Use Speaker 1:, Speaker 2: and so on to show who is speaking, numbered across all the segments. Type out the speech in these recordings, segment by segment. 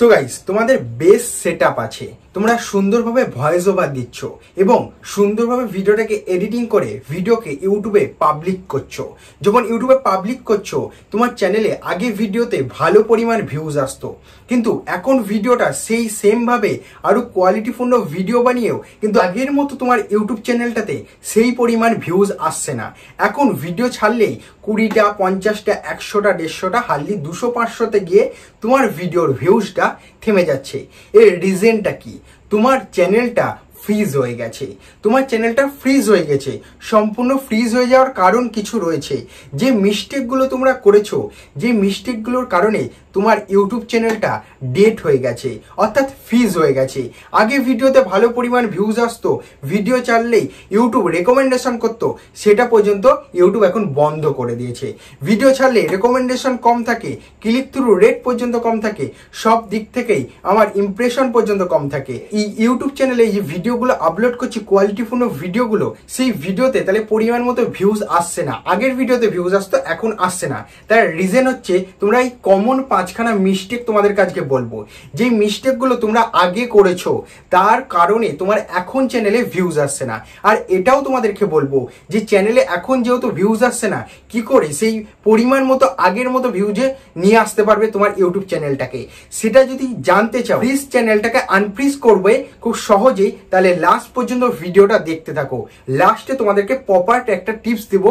Speaker 1: তো গাইস, তোমাদের base setup আছে, তোমরা সুন্দরভাবে ভয়েস ওভার দিচ্ছ এবং সুন্দরভাবে ভিডিওটাকে এডিটিং করে ভিডিওকে ইউটিউবে পাবলিক করছো। যখন ইউটিউবে পাবলিক করছো, তোমার চ্যানেলে আগে ভিডিওতে ভালো পরিমাণ ভিউজ আসতো, কিন্তু এখন ভিডিওটা সেই সেম ভাবে আরো কোয়ালিটিপূর্ণ ভিডিও বানিয়েও কিন্তু আগের মতো তোমার ইউটিউব চ্যানেলটাতে সেই পরিমাণ ভিউজ আসছে না। এখন ভিডিও ছাড়লেই 20টা 50টা 100টা 150টা হার্ডলি 200-500তে গিয়ে তোমার ভিডিওর ভিউজটা থেমে যাচ্ছে। এর রিজনটা কি? তোমার চ্যানেলটা ফ্রিজ হয়ে গেছে। তোমার চ্যানেলটা ফ্রিজ হয়ে গেছে। সম্পূর্ণ ফ্রিজ হয়ে যাওয়ার কারণ কিছু রয়েছে। যে মিস্টেকগুলো তোমরা করেছো, যে মিস্টেকগুলোর কারণে তোমার ইউটিউব চ্যানেলটা ডেড হয়ে গেছে, অর্থাৎ ফ্রিজ হয়ে গেছে। আগে ভিডিওতে ভালো পরিমাণ ভিউজ আসতো, ভিডিও চাললেই ইউটিউব রেকমেন্ডেশন করতো, সেটা পর্যন্ত ইউটিউব এখন বন্ধ করে দিয়েছে। ভিডিও ছাড়লে রেকমেন্ডেশন কম থাকে, ক্লিক থ্রু রেট পর্যন্ত কম থাকে, সব দিক থেকেই আমার ইমপ্রেশন পর্যন্ত কম থাকে। এই ইউটিউব চ্যানেলে যে ভিডিওগুলো আপলোড করছি, কোয়ালিটিপূর্ণ ভিডিওগুলো, সেই ভিডিওতে তাহলে পরিমাণ মতো ভিউজ আসছে না। আগের ভিডিওতে ভিউজ আসতো, এখন আসছে না। তার রিজন হচ্ছে তোমরা এই কমন 5খানা মিস্টেক তোমাদের কাছে বলবো। যে মিস্টেকগুলো তোমরা আগে করেছো, তার কারণে তোমার এখন চ্যানেলে ভিউজ আসছে না। আর এটাও তোমাদেরকে বলবো যে চ্যানেলে এখন যেহেতু ভিউজ আসছে না, কি করে সেই পরিমাণ মতো আগের মতো ভিউজে নিয়ে আসতে পারবে তোমার ইউটিউব চ্যানেলটাকে, সেটা যদি জানতে চাও, প্লিজ চ্যানেলটাকে আনফ্রিজ করবে খুব সহজেই। তাহলে লাস্ট পর্যন্ত ভিডিওটা দেখতে থাকো। লাস্টে তোমাদেরকে প্রপার একটা টিপস দিব,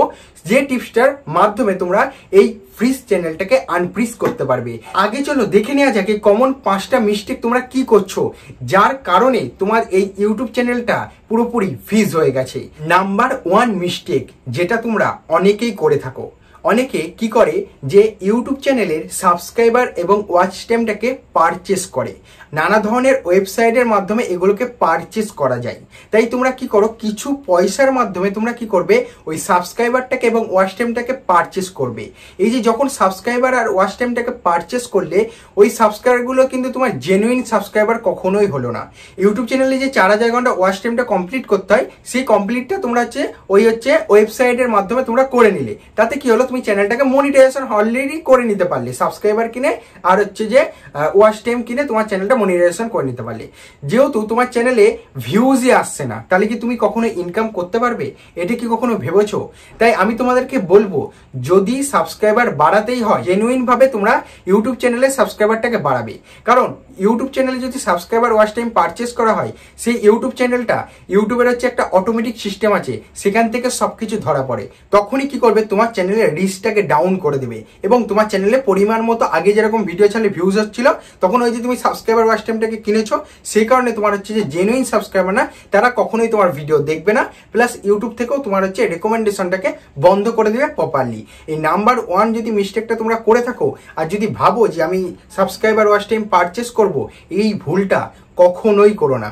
Speaker 1: যে টিপসটার মাধ্যমে তোমরা এই ফ্রিজ চ্যানেলটাকে আনফ্রিজ করতে পারবে। আগে চলো দেখে নেওয়া যাক এই কমন 5টা মিস্টেক তোমরা কি করছো, যার কারণে তোমার এই ইউটিউব চ্যানেলটা পুরোপুরি ফ্রিজ হয়ে গেছে। নাম্বার 1 মিস্টেক, যেটা তোমরা অনেকেই করে থাকো। অনেকে কি করে যে ইউটিউব চ্যানেলের সাবস্ক্রাইবার এবং ওয়াচ টাইমটাকে পারচেস করে। নানা ধরনের ওয়েবসাইটের মাধ্যমে এগুলোকে পারচেস করা যায়। তাই তোমরা কি করো, কিছু পয়সার মাধ্যমে তোমরা কি করবে, ওই সাবস্ক্রাইবারটাকে এবং ওয়াচ টাইমটাকে পারচেস করবে। এই যে যখন সাবস্ক্রাইবার আর ওয়াচ টাইমটাকে পারচেস করলে, ওই সাবস্ক্রাইবারগুলো কিন্তু তোমার জেনুইন সাবস্ক্রাইবার কখনোই হলো না। ইউটিউব চ্যানেলে যে 4000 ঘন্টা ওয়াচ টাইমটা কমপ্লিট করতে হয়, সেই কমপ্লিটটা তোমরা হচ্ছে ওয়েবসাইটের মাধ্যমে তোমরা করে নিলে। তাতে কি হলো, তুমি চ্যানেলটাকে মনিটাইজেশন অলরেডি করে নিতে পারলে, সাবস্ক্রাইবার কিনে আর ওয়াচ টাইম কিনে তোমার চ্যানেলটা মনিটাইজেশন করে নিতে পারলে। যেহেতু তোমার চ্যানেলে ভিউজই আসছে না, তাহলে কি তুমি কখনো ইনকাম করতে পারবে? এটা কি কখনো ভেবেছো? তাই আমি তোমাদেরকে বলবো, যদি সাবস্ক্রাইবার বাড়াতেই হয়, জেনুইন ভাবে তোমরা ইউটিউব চ্যানেলে সাবস্ক্রাইবারটাকে বাড়াবে। কারণ ইউটিউব চ্যানেলে যদি সাবস্ক্রাইবার ওয়াচ টাইম পারচেস করা হয়, সেই ইউটিউব চ্যানেলটা, ইউটিউবের একটা অটোমেটিক সিস্টেম আছে, সেখান থেকে সবকিছু ধরা পড়ে। তখনই কি করবে, তোমার চ্যানেলের রিচটাকে ডাউন করে দেবে এবং তোমার চ্যানেলে পরিমাণ মতো আগে যেরকম ভিডিও ছাড়লে ভিউজ হচ্ছিল, তখন ওই যে তুমি সাবস্ক্রাইবার ওয়াচ টাইমটাকে কিনেছো, সেই কারণে তোমার যে জেনুইন সাবস্ক্রাইবার না, তারা কখনোই তোমার ভিডিও দেখবে না। প্লাস ইউটিউব থেকেও তোমার রেকমেন্ডেশনটাকে বন্ধ করে দেবে প্রপারলি। এই নাম্বার 1 যদি মিস্টেকটা তোমরা করে থাকো, আর যদি ভাবো যে আমি সাবস্ক্রাইবার ওয়াচ টাইম পারচেস করব, এই ভুলটা কখনোই করো না।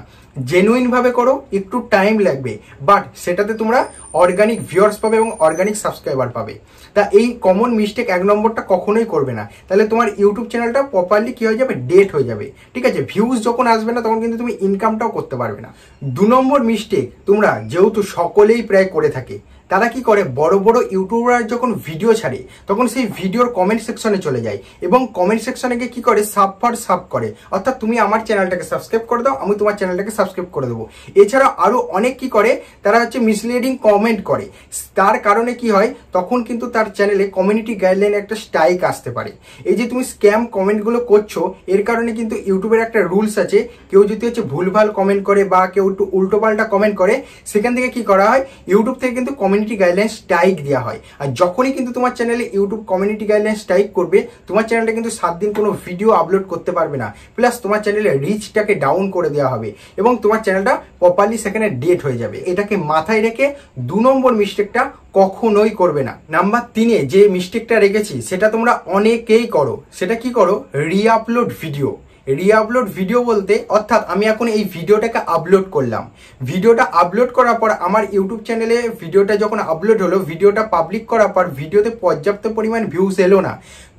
Speaker 1: জেনুইন ভাবে করো, একটু টাইম লাগবে, বাট সেটাতে তোমরা অর্গানিক ভিউয়ার্স পাবে এবং অর্গানিক সাবস্ক্রাইবার পাবে। তা এই কমন মিস্টেক 1 নম্বরটা কখনোই করবে না, তাহলে তোমার ইউটিউব চ্যানেলটা প্রপারলি কি হয়ে যাবে, ডেট হয়ে যাবে। ঠিক আছে, ভিউজ যখন আসবে না, তখন কিন্তু তুমি ইনকামটাও করতে পারবে না। 2 নম্বর মিস্টেক, তোমরা যেহেতু সকলেই প্রায় করে থাকে, তারা কি করে, বড় বড় ইউটিউবার যখন ভিডিও ছাড়ে, তখন সেই ভিডিওর কমেন্ট সেকশনে চলে যায় এবং কমেন্ট সেকশনে গিয়ে কি করে, সাব ফর সাব করে। অর্থাৎ তুমি আমার চ্যানেলটাকে সাবস্ক্রাইব করে দাও, আমি তোমার চ্যানেলটাকে সাবস্ক্রাইব করে দেবো। এছাড়া আরো অনেক কি করে, তারা মিসলিডিং কমেন্ট করে। তার কারণে কি হয়, তখন কিন্তু তার চ্যানেলে কমিউনিটি গাইডলাইন একটা স্ট্রাইক আসতে পারে। এই যে তুমি স্ক্যাম কমেন্টগুলো করছো, এর কারণে কিন্তু ইউটিউবের একটা রুলস আছে, কেউ যদি ভুলভাল কমেন্ট করে বা কেউ একটু উল্টোপাল্টা কমেন্ট করে, সেখান থেকে কি করা হয়, ইউটিউব থেকে কিন্তু কমিউনিটি গাইডলাইন স্ট্রাইক দেওয়া হয়। আর যখনই কিন্তু তোমার চ্যানেলে ইউটিউব কমিউনিটি গাইডলাইন স্ট্রাইক করবে, তোমার চ্যানেলটা কিন্তু 7 দিন কোনো ভিডিও আপলোড করতে পারবে না। প্লাস তোমার চ্যানেলের রিচটাকে ডাউন করে দেওয়া হবে এবং তোমার চ্যানেলটা প্রপারলি সেখানে ডেট হয়ে যাবে। এটাকে মাথায় রেখে 2 নম্বর মিস্টেকটা কখনোই করবে না। নাম্বার 3-এ যে মিস্টেকটা রেখেছি, সেটা তোমরা অনেকেই করো। সেটা কি করো, রিআপলোড ভিডিও। রিআপলোড ভিডিও বলতে, অর্থাৎ আমি এখন এই ভিডিওটাকে আপলোড করলাম, ভিডিওটা আপলোড করার পর আমার ইউটিউব চ্যানেলে ভিডিওটা যখন আপলোড হলো, ভিডিওটা পাবলিক করার পর ভিডিওতে পর্যাপ্ত পরিমাণ ভিউজ এলো না,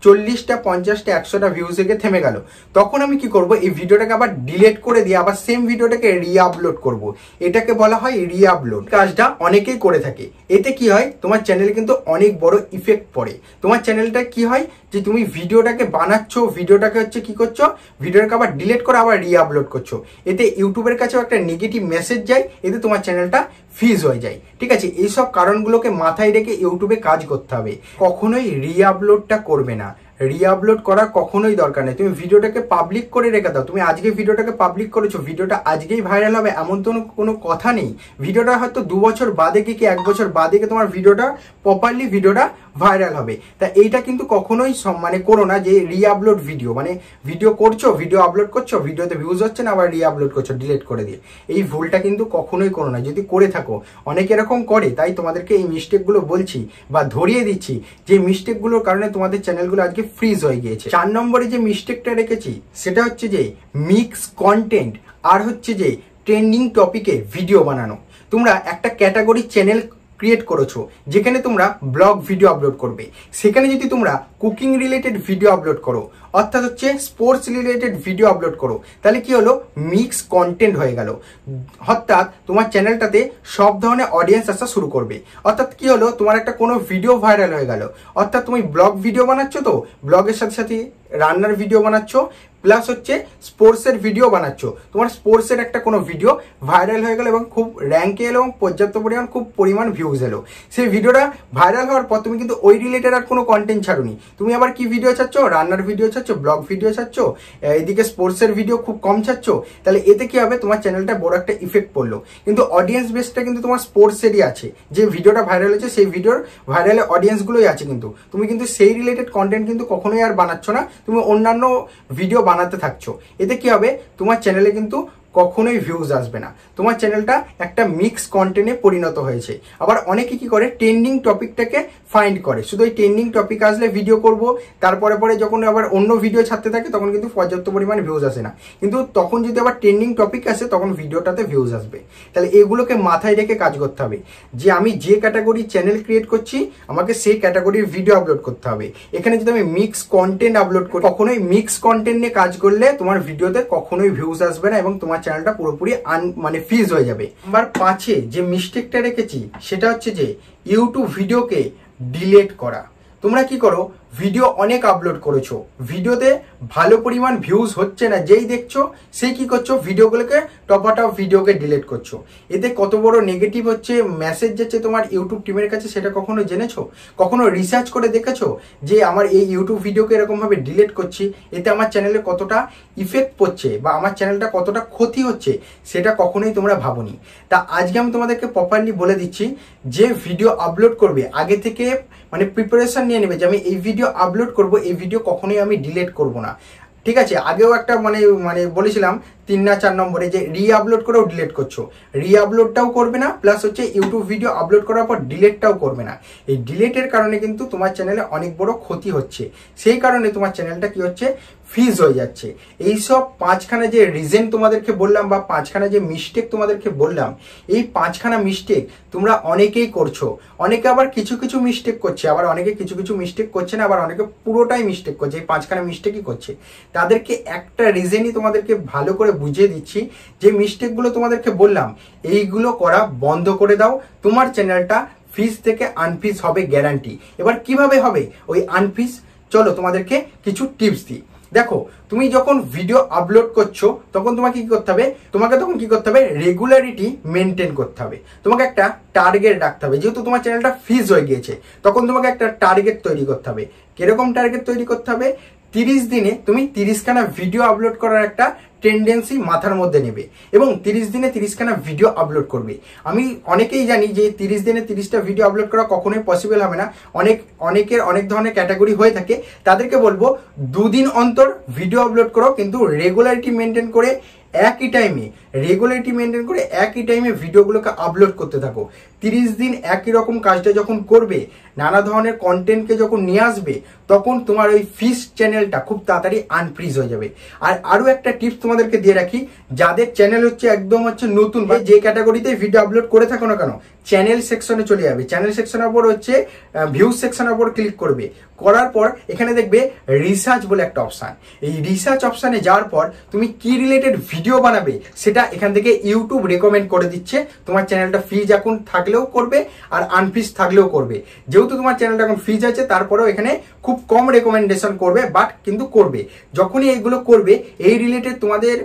Speaker 1: 40টা 50টা 100টা ভিউজ থেকে থেমে গেল, তখন আমি কি করব, এই ভিডিওটাকে আবার ডিলিট করে দিয়ে আবার সেম ভিডিওটাকে রিআপলোড করব। এটাকে বলা হয় রিআপলোড। কাজটা অনেকেই করে থাকে। এতে কি হয়, তোমার চ্যানেলে কিন্তু অনেক বড় ইফেক্ট পড়ে। তোমার চ্যানেলটা কি হয় যে তুমি ভিডিওটাকে বানাচ্ছ, ভিডিওটাকে হচ্ছে কি করছো, ভিডিওটাকে আবার ডিলিট করে আবার রিআপলোড করছো। এতে ইউটিউবের কাছেও একটা নেগেটিভ মেসেজ যায়, এতে তোমার চ্যানেলটা ফ্রিজ হয়ে যায়। ঠিক আছে, এইসব কারণগুলোকে মাথায় রেখে ইউটিউবে কাজ করতে হবে। কখনোই রিআপলোডটা করবে না। রিআপলোড করার কখনোই দরকার নেই। তুমি ভিডিওটাকে পাবলিক করে রেখে দাও। তুমি আজকে ভিডিওটাকে পাবলিক করেছো, ভিডিওটা আজকেই ভাইরাল হবে এমন তো কোনো কথা নেই। ভিডিওটা হয়তো 2 বছর বাদে কি 1 বছর বাদে কি তোমার ভিডিওটা প্রপারলি ভিডিওটা ভাইরাল হবে। তা এইটা কিন্তু কখনোই মানে করো না যে রিআপলোড ভিডিও, মানে ভিডিও করছো, ভিডিও আপলোড করছো, ভিডিওতে ভিউজ হচ্ছে না, আবার রিআপলোড করছো ডিলিট করে দিয়ে। এই ভুলটা কিন্তু কখনোই করো না। যদি করে থাকো, অনেকে এরকম করে, তাই তোমাদেরকে এই মিস্টেকগুলো বলছি বা ধরিয়ে দিচ্ছি যে মিস্টেকগুলোর কারণে তোমাদের চ্যানেলগুলো আজকে ফ্রিজ হয়ে গিয়েছে। 4 নম্বরে যে মিস্টেকটা রেখেছি সেটা হচ্ছে যে মিক্স কন্টেন্ট আর হচ্ছে যে ট্রেন্ডিং টপিকে ভিডিও বানানো। তোমরা একটা ক্যাটাগরি চ্যানেল ক্রিয়েট করেছো যেখানে তোমরা ব্লগ ভিডিও আপলোড করবে, সেখানে যদি তোমরা কুকিং রিলেটেড ভিডিও আপলোড করো, অর্থাৎ হচ্ছে স্পোর্টস রিলেটেড ভিডিও আপলোড করো, তাহলে কি হলো, মিক্স কন্টেন্ট হয়ে গেল। অর্থাৎ তোমার চ্যানেলটাতে সব ধরনের অডিয়েন্স আসা শুরু করবে। অর্থাৎ কি হলো, তোমার একটা কোনো ভিডিও ভাইরাল হয়ে গেল, অর্থাৎ তুমি ব্লগ ভিডিও বানাচ্ছ, তো ব্লগের সাথে সাথে রান্নার ভিডিও বানাচ্ছ, প্লাস হচ্ছে স্পোর্টসের ভিডিও বানাচ্ছ। তোমার স্পোর্টসের একটা কোনো ভিডিও ভাইরাল হয়ে গেল এবং খুব র্যাঙ্কে এলো এবং পর্যাপ্ত পরিমাণ ভিউজ এলো। সেই ভিডিওটা ভাইরাল হওয়ার পর তুমি কিন্তু ওই রিলেটেড আর কোনো কন্টেন্ট ছাড়ুনি। তুমি আবার কি ভিডিও ছাড়ছো, রান্নার ভিডিও ছাড়ছো, ব্লগ ভিডিও ছাড়ছো, এদিকে স্পোর্টসের ভিডিও খুব কম ছাড়ছো। তাহলে এতে কি হবে, তোমার চ্যানেলটা বড় একটা ইফেক্ট পড়লো। কিন্তু অডিয়েন্স বেসটা কিন্তু তোমার স্পোর্টসেরই আছে। যে ভিডিওটা ভাইরাল হয়েছে সেই ভিডিওর ভাইরালের অডিয়েন্সগুলোই আছে, তুমি কিন্তু সেই রিলেটেড কন্টেন্ট কিন্তু কখনোই আর বানাচ্ছ না, তুমি অন্যান্য ভিডিও বানাতে থাকছো। এতে কি হবে, তোমার চ্যানেলে কিন্তু কখনোই ভিউজ আসবে না। তোমার চ্যানেলটা একটা মিক্স কন্টেন্টে পরিণত হয়েছে। আবার অনেকে কি করে, ট্রেন্ডিং টপিকটাকে ফাইন্ড করে, শুধু ওই ট্রেন্ডিং টপিক আসলে ভিডিও করব, তারপরে পরে যখন আবার অন্য ভিডিও ছাড়তে থাকে তখন কিন্তু পর্যাপ্ত পরিমাণে ভিউজ আসে না। কিন্তু তখন যদি আবার ট্রেন্ডিং টপিক আসে তখন ভিডিওটাতে ভিউজ আসবে। তাহলে এগুলোকে মাথায় রেখে কাজ করতে হবে যে আমি যে ক্যাটাগরি চ্যানেল ক্রিয়েট করছি আমাকে সেই ক্যাটাগরির ভিডিও আপলোড করতে হবে। এখানে যদি আমি মিক্স কন্টেন্ট আপলোড করি, কখনোই মিক্স কন্টেন্ট নিয়ে কাজ করলে তোমার ভিডিওতে কখনোই ভিউজ আসবে না এবং তোমার চ্যানেলটা পুরোপুরি মানে ফ্রিজ হয়ে যাবে। নাম্বার 5-এ যে মিস্টেকটা রেখেছি সেটা হচ্ছে যে ইউটিউব ভিডিওকে ডিলিট করা। তোমরা কি করো, ভিডিও অনেক আপলোড করেছো, ভিডিওতে ভালো পরিমাণ ভিউজ হচ্ছে না, যেই দেখছো সেই কি করছো, ভিডিওগুলোকে টপ ভিডিওকে ডিলিট করছো। এতে কত বড় নেগেটিভ হচ্ছে মেসেজ যাচ্ছে তোমার ইউটিউব টিমের কাছে, সেটা কখনো জেনেছো? কখনো রিসার্চ করে দেখেছো যে আমার এই ইউটিউব ভিডিওকে এরকম ভাবে ডিলিট করছি, এতে আমার চ্যানেলে কতটা ইফেক্ট পড়ছে বা আমার চ্যানেলটা কতটা ক্ষতি হচ্ছে, সেটা কখনোই তোমরা ভাবোনি। তা আজকে আমি তোমাদেরকে প্রপারলি বলে দিচ্ছি, যে ভিডিও আপলোড করবে আগে থেকে মানে প্রিপারেশন নিয়ে নেবে যে আমি এই ভিডিও আপলোড করব, এই ভিডিও কখনোই আমি ডিলিট করব না। ঠিক আছে, আগেও একটা মানে বলেছিলাম 3 না 4 নম্বরে যে রিআপলোড করেও ডিলিট করছো, রিআপলোডটাও করবে না, প্লাস হচ্ছে ইউটিউব ভিডিও আপলোড করার পর ডিলিটটাও করবে না। এই ডিলিটের কারণে কিন্তু তোমার চ্যানেলে অনেক বড় ক্ষতি হচ্ছে, সেই কারণে তোমার চ্যানেলটা কি হচ্ছে, ফ্রিজ হয়ে যাচ্ছে। এইসব 5খানা যে রিজন তোমাদেরকে বললাম বা 5খানা যে মিস্টেক তোমাদেরকে বললাম, এই 5খানা মিস্টেক তোমরা অনেকেই করছো। অনেকে আবার কিছু কিছু মিস্টেক করছে, আবার অনেকে কিছু কিছু মিস্টেক করছে না, আবার অনেকে পুরোটাই মিস্টেক করছে। এই 5খানা মিস্টেকই করছে। তাদেরকে একটা রিজনই তোমাদেরকে ভালো করে বুঝিয়ে দিচ্ছি, যে মিস্টেকগুলো তোমাদেরকে বললাম এইগুলো করা বন্ধ করে দাও, তোমার চ্যানেলটা ফ্রিজ থেকে আনফ্রিজ হবে গ্যারান্টি। এবার কিভাবে হবে ওই আনফ্রিজ, চলো তোমাদেরকে কিছু টিপস দিই। দেখো, তুমি যখন ভিডিও আপলোড করছো তখন তোমাকে কি করতে হবে, রেগুলারিটি মেনটেন করতে হবে। তোমাকে একটা টার্গেট রাখতে হবে। যেহেতু তোমার চ্যানেলটা ফ্রিজ হয়ে গিয়েছে তখন তোমাকে একটা টার্গেট তৈরি করতে হবে। কিরকম টার্গেট তৈরি করতে হবে, 30 দিনে তুমি 30খানা ভিডিও আপলোড করার একটা টেন্ডেন্সি মাথার মধ্যে নেবে এবং 30 দিনে 30খানা ভিডিও আপলোড করবে। আমি অনেকেই জানি যে 30 দিনে 30টা ভিডিও আপলোড করা কখনোই পসিবল হবে না, অনেকের অনেক ধরনের ক্যাটাগরি হয়ে থাকে। তাদেরকে বলবো 2 দিন অন্তর ভিডিও আপলোড করো, কিন্তু রেগুলারিটি মেনটেন করে একই টাইমে ভিডিওগুলোকে আপলোড করতে থাকো। 30 দিন একই রকম কাজটা যখন করবে, নানা ধরনের কন্টেন্টকে যখন নিয়ে আসবে, তখন তোমার ওই ফিস চ্যানেলটা খুব তাড়াতাড়ি আনফ্রিজ হয়ে যাবে। আর আরো একটা টিপস তোমাদেরকে দিয়ে রাখি, যাদের চ্যানেল হচ্ছে একদম হচ্ছে নতুন বা যে ক্যাটাগরিতে ভিডিও আপলোড করে থাকো না কেন, চ্যানেল সেকশনে চলে যাবে। চ্যানেল সেকশনের উপর হচ্ছে ভিউজ সেকশনের উপর ক্লিক করবে। করার পর এখানে দেখবে রিসার্চ বলে একটা অপশান। এই রিসার্চ অপশানে যাওয়ার পর তুমি কি রিলেটেড ভিডিও বানাবে সেটা এখান থেকে ইউটিউব রেকমেন্ড করে দিচ্ছে। তোমার চ্যানেলটা ফ্রিজ এখন থাকলেও করবে আর আনফ্রিজ থাকলেও করবে। যেহেতু তোমার চ্যানেলটা এখন ফ্রিজ আছে তারপরেও এখানে খুব কম রেকমেন্ডেশন করবে, বাট কিন্তু করবে। যখনই এগুলো করবে এই রিলেটেড তোমাদের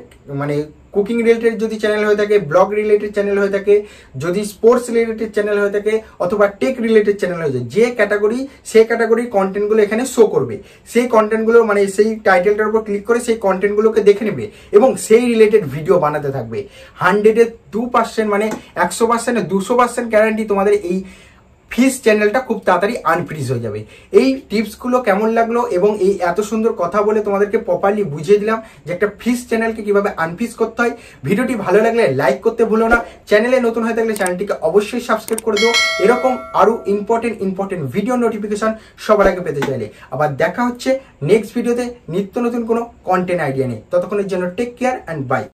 Speaker 1: মানে কুকিং রিলেটেড যদি চ্যানেল হয়ে থাকে, ব্লগ রিলেটেড চ্যানেল হয়ে থাকে, যদি স্পোর্টস রিলেটেড চ্যানেল হয়ে থাকে অথবা টেক রিলেটেড চ্যানেল হয়ে যায়, যে ক্যাটাগরি সেই ক্যাটাগরির কন্টেন্টগুলো এখানে শো করবে। সেই কন্টেন্টগুলো মানে সেই টাইটেলটার উপর ক্লিক করে সেই কন্টেন্টগুলোকে দেখে নেবে এবং সেই রিলেটেড ভিডিও বানাতে থাকবে। 100-এ 2% মানে 100%-এ 200% গ্যারান্টি তোমাদের এই ফিস চ্যানেলটা খুব তাড়াতাড়ি আনফ্রিজ হয়ে যাবে। এই টিপসগুলো কেমন লাগলো এবং এই এত সুন্দর কথা বলে তোমাদেরকে প্রপারলি বুঝিয়ে দিলাম যে একটা ফিস চ্যানেলকে কিভাবে আনফ্রিজ করতে হয়। ভিডিওটি ভালো লাগলে লাইক করতে ভুলো না। চ্যানেলে নতুন হয়ে থাকলে চ্যানেলটিকে অবশ্যই সাবস্ক্রাইব করে দিও এরকম আরো ইম্পর্টেন্ট ভিডিও নোটিফিকেশন সবার আগে পেতে চাইলে। আবার দেখা হচ্ছে নেক্সট ভিডিওতে নিত্য নতুন কোনো কন্টেন্ট আইডিয়া নিয়ে। ততক্ষণের জন্য টেক কেয়ার অ্যান্ড বাই।